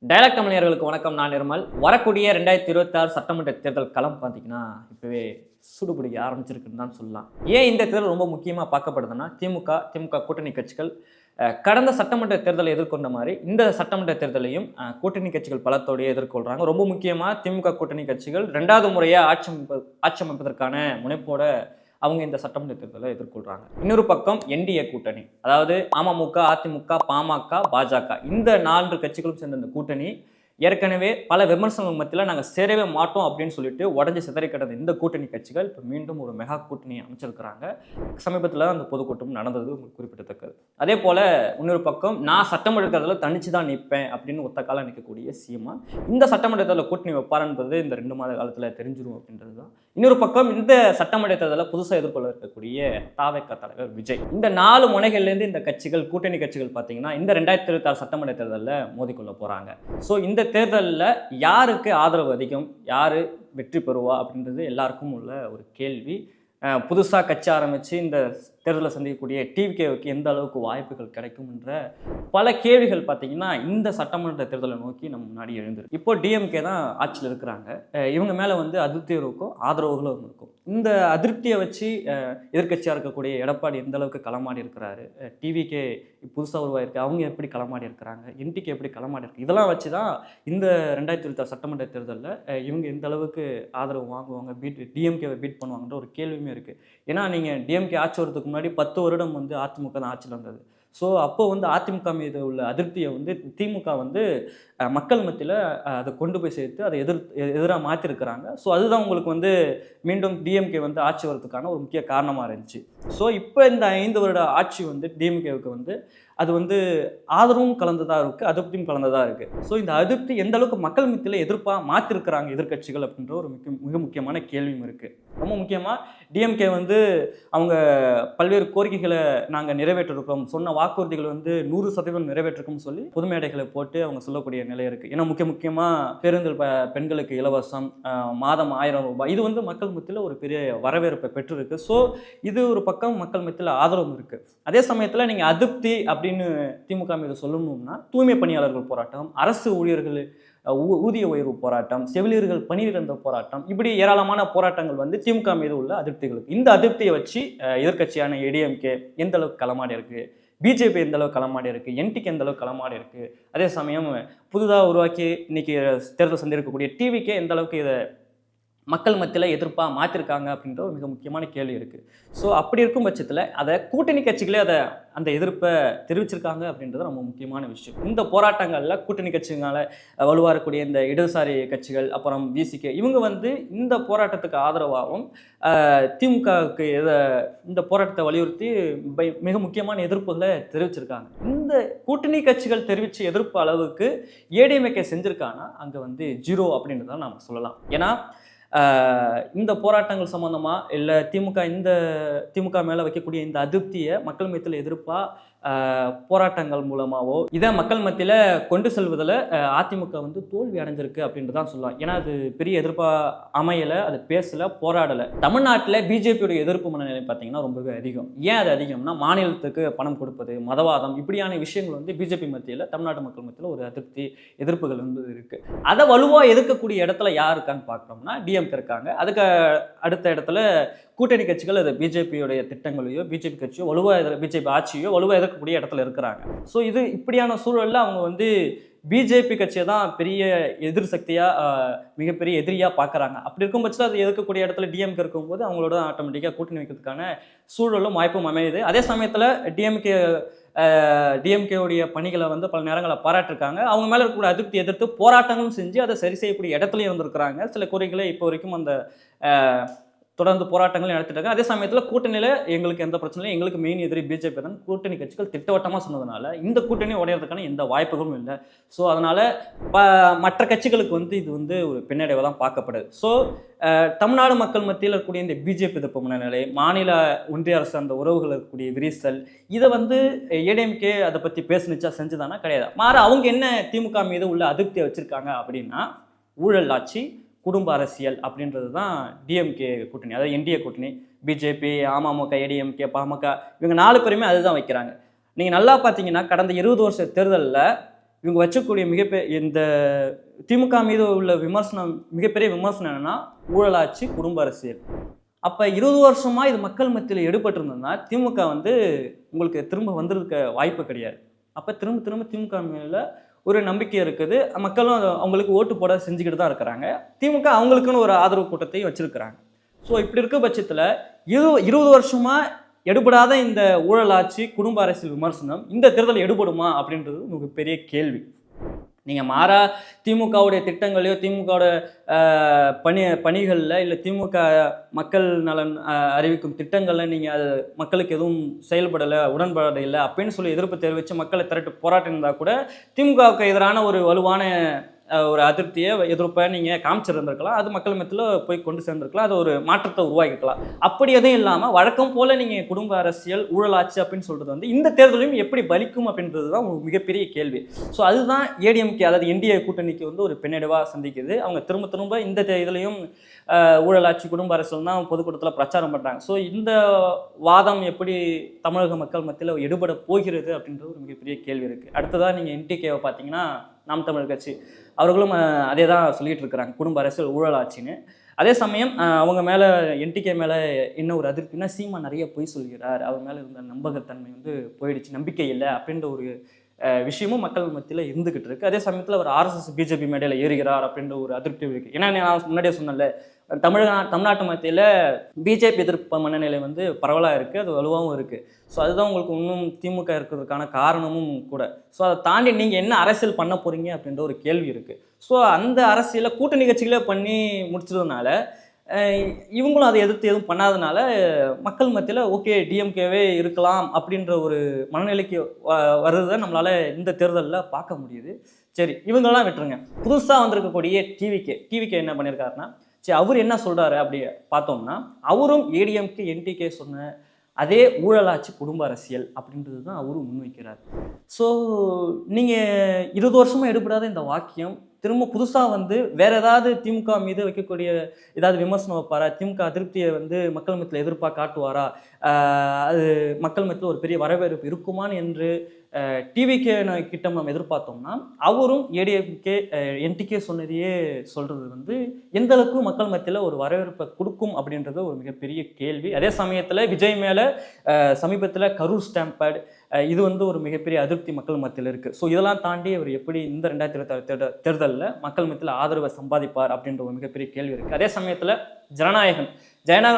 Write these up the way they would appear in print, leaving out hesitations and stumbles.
Dialogue தமிழர்களுக்கு வணக்கம். நான் நிர்மல். வரக்கூடிய 2026 சட்டமன்ற தேர்தல் களம் பார்த்தீங்கன்னா, இப்பவே சூடுபிடிக்க ஆரம்பிச்சிருக்குன்னு தான் சொல்லலாம். ஏன் இந்த தேர்தல் ரொம்ப முக்கியமா பார்க்கப்படுதுன்னா, திமுக கூட்டணி கட்சிகள் கடந்த சட்டமன்ற தேர்தலை எதிர்கொண்ட மாரி, இந்த சட்டமன்ற தேர்தலையும் கூட்டணி கட்சிகள் பலத்தோடயே எதிர்கொள்றாங்க. ரொம்ப முக்கியமா திமுக கூட்டணி கட்சிகள் 2வது முறையா ஆட்சி அமைப்பதற்கான முனைப்போட அவங்க இந்த சட்டமன்ற தேர்தலை எதிர்கொள்றாங்க. இன்னொரு பக்கம் என்டிஏ கூட்டணி, அதாவது அமமுக, அதிமுக, பாமக, பாஜக இந்த 4 கட்சிகளும் சேர்ந்த இந்த கூட்டணி ஏற்கனவே பல விமர்சனங்கள் மத்தியில் நாங்கள் சேரவே மாட்டோம் அப்படின்னு சொல்லிட்டு உடஞ்சி சிதறி கிடந்த இந்த கூட்டணி கட்சிகள் இப்போ மீண்டும் ஒரு மெகா கூட்டணி அமைச்சிருக்கிறாங்க. சமீபத்தில் அந்த பொதுக்கூட்டம் நடந்தது குறிப்பிடத்தக்கது. அதே போல இன்னொரு பக்கம் நான் சட்டமன்ற தேர்தலில் தனிச்சு தான் நிற்பேன் அப்படின்னு ஒத்த காலம் நிற்கக்கூடிய சீமான் இந்த சட்டமன்ற தேர்தலில் கூட்டணி வைப்பாருன்றது இந்த 2 மாத காலத்தில் தெரிஞ்சிடும் அப்படின்றது தான். இன்னொரு பக்கம் இந்த சட்டமன்ற தேர்தலில் புதுசாக எதிர்கொள்ள இருக்கக்கூடிய தாவேகா தலைவர் விஜய். இந்த 4 முனைகள்லேருந்து இந்த கட்சிகள் கூட்டணி கட்சிகள் பார்த்தீங்கன்னா இந்த 2026 சட்டமன்ற தேர்தலில் மோதிக்கொள்ள போகிறாங்க. ஸோ இந்த தேர்தலில் யாருக்கு ஆதரவு அதிகம், யார் வெற்றி பெறுவா அப்படின்றது எல்லாருக்கும் உள்ள ஒரு கேள்வி. புதுசாக கட்சி ஆரம்பித்து இந்த தேர்தலில் சந்திக்கக்கூடிய டிவிகேவுக்கு எந்த அளவுக்கு வாய்ப்புகள் கிடைக்கும் என்ற பல கேள்விகள் பார்த்தீங்கன்னா இந்த சட்டமன்ற தேர்தலை நோக்கி நம்ம முன்னாடி எழுந்திருக்கு. இப்போ டிஎம்கே தான் ஆட்சியில் இருக்கிறாங்க. இவங்க மேலே வந்து அதிருப்தியும் இருக்கும், ஆதரவுகளும் இருக்கும். இந்த அதிருப்தியை வச்சு எதிர்கட்சியாக இருக்கக்கூடிய எடப்பாடி எந்த அளவுக்கு களமாடி இருக்கிறாரு, டிவிகே புதுசாக உருவாயிருக்கு, அவங்க எப்படி களமாடி இருக்கிறாங்க, என்டிகே எப்படி களமாடி இருக்கு, இதெல்லாம் வச்சு தான் இந்த 2026 சட்டமன்ற தேர்தலில் இவங்க எந்த அளவுக்கு ஆதரவு வாங்குவாங்க, டிஎம்கேவை பீட் பண்ணுவாங்கன்ற ஒரு கேள்வியுமே இருக்குது. ஏன்னா நீங்கள் டிஎம்கே ஆட்சி வரதுக்கு முன்னாடி 10 வருடம் வந்து அதிமுக தான் ஆட்சியில் வந்தது. ஸோ அப்போ வந்து அதிமுக மீது உள்ள அதிருப்தியை வந்து திமுக வந்து மக்கள் மத்தியில் அதை கொண்டு போய் சேர்த்து அதை எதிராக மாற்றிருக்கிறாங்க. ஸோ அதுதான் உங்களுக்கு வந்து மீண்டும் டிஎம்கே வந்து ஆட்சி வரதுக்கான ஒரு முக்கிய காரணமாக இருந்துச்சு. ஸோ இப்போ இந்த 5 வருட ஆட்சி வந்து டிஎம்கேவுக்கு வந்து அது வந்து ஆதரவும் கலந்ததாக இருக்குது, அதிருப்தியும் கலந்ததாக இருக்குது. ஸோ இந்த அதிருப்தி எந்த அளவுக்கு மக்கள் மத்தியில் எதிர்ப்பாக மாற்றிருக்கிறாங்க எதிர்கட்சிகள் அப்படின்ற ஒரு மிக முக்கியமான கேள்வியும் இருக்குது. ரொம்ப முக்கியமாக டிஎம்கே வந்து அவங்க பல்வேறு கோரிக்கைகளை நாங்கள் நிறைவேற்றிருக்கோம், சொன்ன வாக்குறுதிகள் வந்து 100% நிறைவேற்றிருக்கோம்னு சொல்லி பொது மேடைகளை போட்டு அவங்க சொல்லக்கூடிய நிலை இருக்குது. ஏன்னா முக்கியமாக பேருந்தில் பெண்களுக்கு இலவசம், மாதம் 1000 ரூபாய், இது வந்து மக்கள் மத்தியில் ஒரு பெரிய வரவேற்பை பெற்றிருக்கு. ஸோ இது ஒரு பக்கம் மக்கள் மத்தியில் ஆதரவும் இருக்குது. அதே சமயத்தில் நீங்கள் அதிருப்தி அப்படின்னு திமுக மீது சொல்லணும்னா தூய்மை பணியாளர்கள் போராட்டம், அரசு ஊழியர்கள் ஊதிய உயர்வு போராட்டம், செவிலியர்கள் பணியிழந்த போராட்டம், இப்படி ஏராளமான போராட்டங்கள் வந்து திமுக மீது உள்ள அதிருப்திகளுக்கு. இந்த அதிருப்தியை வச்சு எதிர்கட்சியான ஏடிஎம்கே எந்த அளவுக்கு களமாடி இருக்கு, பிஜேபி எந்த அளவுக்கு களமாடி இருக்கு, என்டிகே எந்த அளவுக்கு களமாடி இருக்கு, அதே சமயம் புதுதாக உருவாக்கி இன்னைக்கு தேர்தல் சந்திருக்கக்கூடிய டிவிக்கே எந்த அளவுக்கு இதை மக்கள் மத்தியில் எதிர்ப்பாக மாற்றிருக்காங்க அப்படின்ற ஒரு மிக முக்கியமான கேள்வி இருக்குது. ஸோ அப்படி இருக்கும் பட்சத்தில் அதை கூட்டணி கட்சிகளே அந்த எதிர்ப்பை தெரிவிச்சிருக்காங்க அப்படின்றது ரொம்ப முக்கியமான விஷயம். இந்த போராட்டங்களில் கூட்டணி கட்சிகளால் வலுவாக இருக்கக்கூடிய இந்த இடதுசாரி கட்சிகள், அப்புறம் விசிகே, இவங்க வந்து இந்த போராட்டத்துக்கு ஆதரவாகவும் திமுகவுக்கு இந்த போராட்டத்தை வலியுறுத்தி மிக முக்கியமான எதிர்ப்புகளை தெரிவிச்சிருக்காங்க. இந்த கூட்டணி கட்சிகள் தெரிவித்த எதிர்ப்பு அளவுக்கு ஏடிஎம்கே செஞ்சுருக்காங்கன்னா அங்கே வந்து 0 அப்படின்றத நம்ம சொல்லலாம். ஏன்னா இந்த போராட்டங்கள் சம்மந்தமாக இல்லை திமுக மேலே வைக்கக்கூடிய இந்த அதிருப்தியை மக்கள் மத்தியில் எதிர்ப்பாக போராட்டங்கள் மூலமாகவோ இதை மக்கள் மத்தியில் கொண்டு செல்வதில் அதிமுக வந்து தோல்வி அடைஞ்சிருக்கு அப்படின்ட்டு தான் சொல்லலாம். ஏன்னா அது பெரிய எதிர்ப்பாக அமையலை, அது பேசலை, போராடலை. தமிழ்நாட்டில் பிஜேபியோட எதிர்ப்பு மனநிலை பார்த்தீங்கன்னா ரொம்பவே அதிகம். ஏன் அது அதிகம்னா மாநிலத்துக்கு பணம் கொடுப்பது, மதவாதம், இப்படியான விஷயங்கள் வந்து பிஜேபி மத்தியில், தமிழ்நாட்டு மக்கள் மத்தியில் ஒரு அதிருப்தி எதிர்ப்புகள் வந்து இருக்குது. அதை வலுவாக எதிர்க்கக்கூடிய இடத்துல யார் இருக்கான்னு பார்க்குறோம்னா டிஎம்கே இருக்காங்க. அதுக்கு அடுத்த இடத்துல கூட்டணி கட்சிகள் அது பிஜேபியோடைய திட்டங்களையோ, பிஜேபி கட்சியோ வலுவாக பிஜேபி ஆட்சியோ வலுவாக எதிர்க்கக்கூடிய இடத்துல இருக்கிறாங்க. ஸோ இது இப்படியான சூழலில் அவங்க வந்து பிஜேபி கட்சியை தான் பெரிய எதிர் சக்தியாக, மிகப்பெரிய எதிரியாக பார்க்குறாங்க. அப்படி இருக்கும் பட்சத்தில் அது எதிர்க்கக்கூடிய இடத்துல டிஎம்கே இருக்கும்போது அவங்களோட ஆட்டோமேட்டிக்காக கூட்டணி வைக்கிறதுக்கான சூழலும் வாய்ப்பும் அமையுது. அதே சமயத்தில் டிஎம்கேவுடைய பணிகளை வந்து பல நேரங்களில் பாராட்டிருக்காங்க. அவங்க மேலே இருக்கக்கூடிய அதிருப்தி எதிர்த்து போராட்டங்களும் செஞ்சு அதை சரி செய்யக்கூடிய இடத்துலையும் இருந்திருக்கிறாங்க. சில கோரிக்கைகளை இப்போ வரைக்கும் அந்த தொடர்ந்து போராட்டங்கள் நடத்திட்டாங்க. அதே சமயத்தில் கூட்டணியில் எங்களுக்கு எந்த பிரச்சனையும், எங்களுக்கு மெயின் எதிரி பிஜேபி தான் கூட்டணி கட்சிகள் திட்டவட்டமாக சொன்னதுனால இந்த கூட்டணி உடையிறதுக்கான எந்த வாய்ப்புகளும் இல்லை. ஸோ அதனால் மற்ற கட்சிகளுக்கு வந்து இது வந்து ஒரு பின்னடைவை தான் பார்க்கப்படுது. ஸோ தமிழ்நாடு மக்கள் மத்தியில் இருக்கக்கூடிய இந்த பிஜேபி எதிர்ப்பு மனநிலை, மாநில ஒன்றிய அரசு அந்த உறவுகள் இருக்கக்கூடிய விரிசல், இதை வந்து ஏடிஎம்கே அதை பற்றி பேசுனுச்சா செஞ்சுதானா கிடையாது. மாற அவங்க என்ன திமுக மீது உள்ள அதிருப்தியை வச்சுருக்காங்க அப்படின்னா ஊழல் ஆட்சி, குடும்ப அரசியல் அப்படின்றது தான் டிஎம்கே கூட்டணி, அதாவது என்டிஏ கூட்டணி. பிஜேபி, அமமுக, ஏடிஎம்கே, பாமக இவங்க 4 பேருமே அதுதான் வைக்கிறாங்க. நீங்கள் நல்லா பார்த்தீங்கன்னா கடந்த 20 வருஷ தேர்தலில் இவங்க வச்சக்கூடிய இந்த திமுக மீது உள்ள விமர்சனம், மிகப்பெரிய விமர்சனம் என்னன்னா ஊழலாட்சி, குடும்ப அரசியல். அப்போ 20 வருஷமா இது மக்கள் மத்தியில் எடுபட்டிருந்ததுன்னா திமுக வந்து உங்களுக்கு திரும்ப வந்திருக்க வாய்ப்பு கிடையாது. அப்போ திரும்ப திரும்ப திமுக மேலே ஒரு நம்பிக்கை இருக்குது. மக்களும் அவங்களுக்கு ஓட்டு போட செஞ்சுக்கிட்டு தான் இருக்கிறாங்க. திமுக அவங்களுக்குன்னு ஒரு ஆதரவு கூட்டத்தையும் வச்சிருக்கிறாங்க. ஸோ இப்படி இருக்க பட்சத்தில் 20 வருஷமா எடுபடாத இந்த ஊழலாட்சி, குடும்ப அரசியல் விமர்சனம் இந்த தேர்தல் எடுபடுமா அப்படின்றது உங்களுக்கு பெரிய கேள்வி. நீங்கள் மாறா திமுகவுடைய திட்டங்களையோ, திமுகவோட பணிகளில், இல்லை திமுக மக்கள் நலன் அறிவிக்கும் திட்டங்களில் நீங்கள் அது மக்களுக்கு எதுவும் செயல்படலை, உடன்பாடு இல்லை அப்படின்னு சொல்லி எதிர்ப்பு தெரிவித்து மக்களை திரட்டு போராட்டம் இருந்தால் கூட திமுகவுக்கு எதிரான ஒரு வலுவான ஒரு அதிருப்தியை, எதிர்ப்பை நீங்கள் காமிச்சிருந்துருக்கலாம். அது மக்கள் மத்தியில் போய் கொண்டு சேர்ந்துருக்கலாம். அது ஒரு மாற்றத்தை உருவாக்கிக்கலாம். அப்படி எதுவும் இல்லாமல் வழக்கம் போல் நீங்கள் குடும்ப அரசியல், ஊழலாட்சி அப்படின்னு சொல்கிறது வந்து இந்த தேர்தலையும் எப்படி பலிக்கும் அப்படின்றது தான் ஒரு மிகப்பெரிய கேள்வி. ஸோ அதுதான் ஏடிஎம்கே, அதாவது என்டிஏ கூட்டணிக்கு வந்து ஒரு பின்னடைவாக சந்திக்குது. அவங்க திரும்ப திரும்ப இந்த இதுலையும் ஊழலாட்சி, குடும்ப அரசியல் தான் பொதுக்கூட்டத்தில் பிரச்சாரம் பண்ணுறாங்க. ஸோ இந்த வாதம் எப்படி தமிழக மக்கள் மத்தியில் எடுபட போகிறது அப்படின்றது ஒரு மிகப்பெரிய கேள்வி இருக்குது. அடுத்ததாக நீங்கள் என்டிகேவை பார்த்தீங்கன்னா, நாம் தமிழர் கட்சி அவர்களும் அதே தான் சொல்லிகிட்டு இருக்கிறாங்க, குடும்ப அரசியல், ஊழலாட்சின்னு. அதே சமயம் அவங்க மேலே, என்டிகே மேலே என்ன ஒரு அதிருப்தினா, சீமா நிறைய பொய் சொல்கிறார், அவர் மேலே இருந்த நம்பகத்தன்மை வந்து போயிடுச்சு, நம்பிக்கை இல்லை அப்படின்ற ஒரு விஷயமும் மக்கள் மத்தியில் இருந்துகிட்டு இருக்கு. அதே சமயத்தில் அவர் ஆர்எஸ்எஸ் பிஜேபி மேடையில் ஏறுகிறார் அப்படின்ற ஒரு அதிருப்தி இருக்குது. ஏன்னா நான் முன்னாடியே சொன்னேன்ல, தமிழ்நாட்டு மத்தியில் பிஜேபி எதிர்ப்பு மனநிலை வந்து பரவலாக இருக்குது, அது வலுவாகவும் இருக்குது. ஸோ அதுதான் உங்களுக்கு இன்னும் திமுக இருக்கிறதுக்கான காரணமும் கூட. ஸோ அதை தாண்டி நீங்கள் என்ன அரசியல் பண்ண போகிறீங்க அப்படின்ற ஒரு கேள்வி இருக்குது. ஸோ அந்த அரசியலை கூட்டணி கட்சிகளே பண்ணி முடிச்சதுனால, இவங்களும் அதை எதிர்த்து எதுவும் பண்ணாதனால மக்கள் மத்தியில் ஓகே டிஎம்கேவே இருக்கலாம் அப்படின்ற ஒரு மனநிலைக்கு வர்றதை நம்மளால் இந்த தேர்தலில் பார்க்க முடியுது. சரி, இவங்கெல்லாம் விட்டுருங்க. புதுசாக வந்திருக்கக்கூடிய டிவிகே என்ன பண்ணியிருக்காருன்னா, சரி அவர் என்ன சொல்கிறாரு அப்படி பார்த்தோம்னா, அவரும் ஏடிஎம்கே என்டிகே சொன்ன அதே ஊழலாட்சி, குடும்ப அரசியல் அப்படின்றது தான் அவரும் முன்வைக்கிறார். ஸோ நீங்கள் 20 வருஷமாக எடுபடாத இந்த வாக்கியம் திரும்ப புதுசாக வந்து வேற ஏதாவது திமுக மீது வைக்கக்கூடிய ஏதாவது விமர்சனம் வைப்பாரா, திமுக அதிருப்தியை வந்து மக்கள் மத்தியில் எதிர்ப்பாக காட்டுவாரா, அது மக்கள் மத்தியில் ஒரு பெரிய வரவேற்பு இருக்குமான்னு என்று டிவிகே கிட்ட நம்ம எதிர்பார்த்தோம்னா, அவரும் ஏடிஎம்கே என்டிகே சொன்னதையே சொல்கிறது வந்து எந்த அளவுக்கு மக்கள் மத்தியில் ஒரு வரவேற்பை கொடுக்கும் அப்படின்றது ஒரு மிகப்பெரிய கேள்வி. அதே சமயத்தில் விஜய் மேலே சமீபத்தில் கரூர் ஸ்டாம்பேட், இது வந்து ஒரு மிகப்பெரிய அதிருப்தி மக்கள் மத்தியில் இருக்குது. ஸோ இதெல்லாம் தாண்டி அவர் எப்படி இந்த 2026 தேர்தலில் மக்கள் மத்தியில் ஆதரவை சம்பாதிப்பார் அப்படின்ற ஒரு மிகப்பெரிய கேள்வி இருக்குது. அதே சமயத்தில் ஜனநாயகன்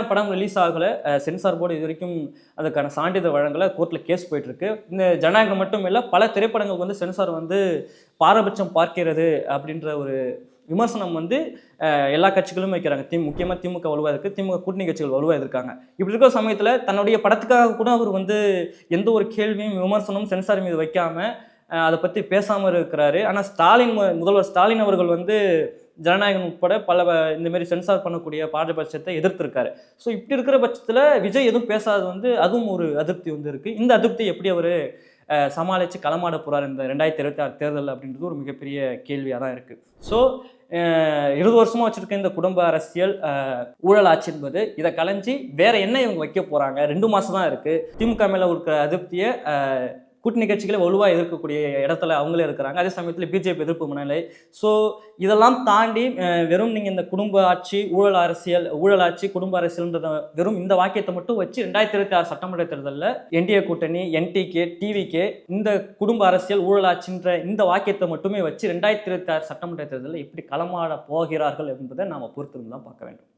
படம் ரிலீஸ் ஆகலை, சென்சார் போர்டு இது வரைக்கும் அதுக்கான சான்றிதழ் வழங்கலை, கோர்ட்டில் கேஸ் போயிட்டுருக்கு. இந்த ஜனநாயகம் மட்டும் இல்லை, பல திரைப்படங்களுக்கு வந்து சென்சார் வந்து பாரபட்சம் பார்க்கிறது அப்படின்ற ஒரு விமர்சனம் வந்து எல்லா கட்சிகளும் வைக்கிறாங்க. முக்கியமாக திமுக வலுவாக இருக்குது, திமுக கூட்டணி கட்சிகள் வலுவாக இருக்காங்க. இப்படி இருக்கிற சமயத்தில் தன்னுடைய படத்துக்காக கூட அவர் வந்து எந்த ஒரு கேள்வியும், விமர்சனமும் சென்சார் மீது வைக்காமல் அதை பற்றி பேசாமல் இருக்கிறாரு. ஆனால் முதல்வர் ஸ்டாலின் அவர்கள் வந்து ஜனநாயகம் உட்பட பல இந்தமாரி சென்சார் பண்ணக்கூடிய பாரபட்சத்தை எதிர்த்திருக்காரு. ஸோ இப்படி இருக்கிற பட்சத்தில் விஜய் எதுவும் பேசாதது வந்து அதுவும் ஒரு அதிருப்தி வந்து இருக்குது. இந்த அதிருப்தி எப்படி அவர் சமாளித்து களமாட போகிறார் இந்த 2026 தேர்தல் அப்படின்றது ஒரு மிகப்பெரிய கேள்வியாக தான் இருக்குது. ஸோ 20 வருஷமாக வச்சுருக்க இந்த குடும்ப அரசியல், ஊழலாட்சி என்பது இதை கலைஞ்சி வேற என்ன இவங்க வைக்க போகிறாங்க? 2 மாதம் தான் இருக்குது. திமுக மேலே இருக்கிற அதிருப்தியை கூட்டணி கட்சிகளை வலுவாக எதிர்க்கக்கூடிய இடத்துல அவங்களே இருக்கிறாங்க. அதே சமயத்தில் பிஜேபி எதிர்ப்பு மனநிலை. ஸோ இதெல்லாம் தாண்டி வெறும் நீங்கள் இந்த ஊழலாட்சி, குடும்ப அரசியல்ன்றத வெறும் இந்த வாக்கியத்தை மட்டும் வச்சு 2026 சட்டமன்ற தேர்தலில் என்டிஏ கூட்டணி, என்டிகே, டிவிகே இந்த குடும்ப அரசியல், ஊழலாட்சின்ற இந்த வாக்கியத்தை மட்டுமே வச்சு 2026 சட்டமன்ற தேர்தலில் எப்படி களமாட போகிறார்கள் என்பதை நாம் பொறுத்திருந்து தான் பார்க்க வேண்டும்.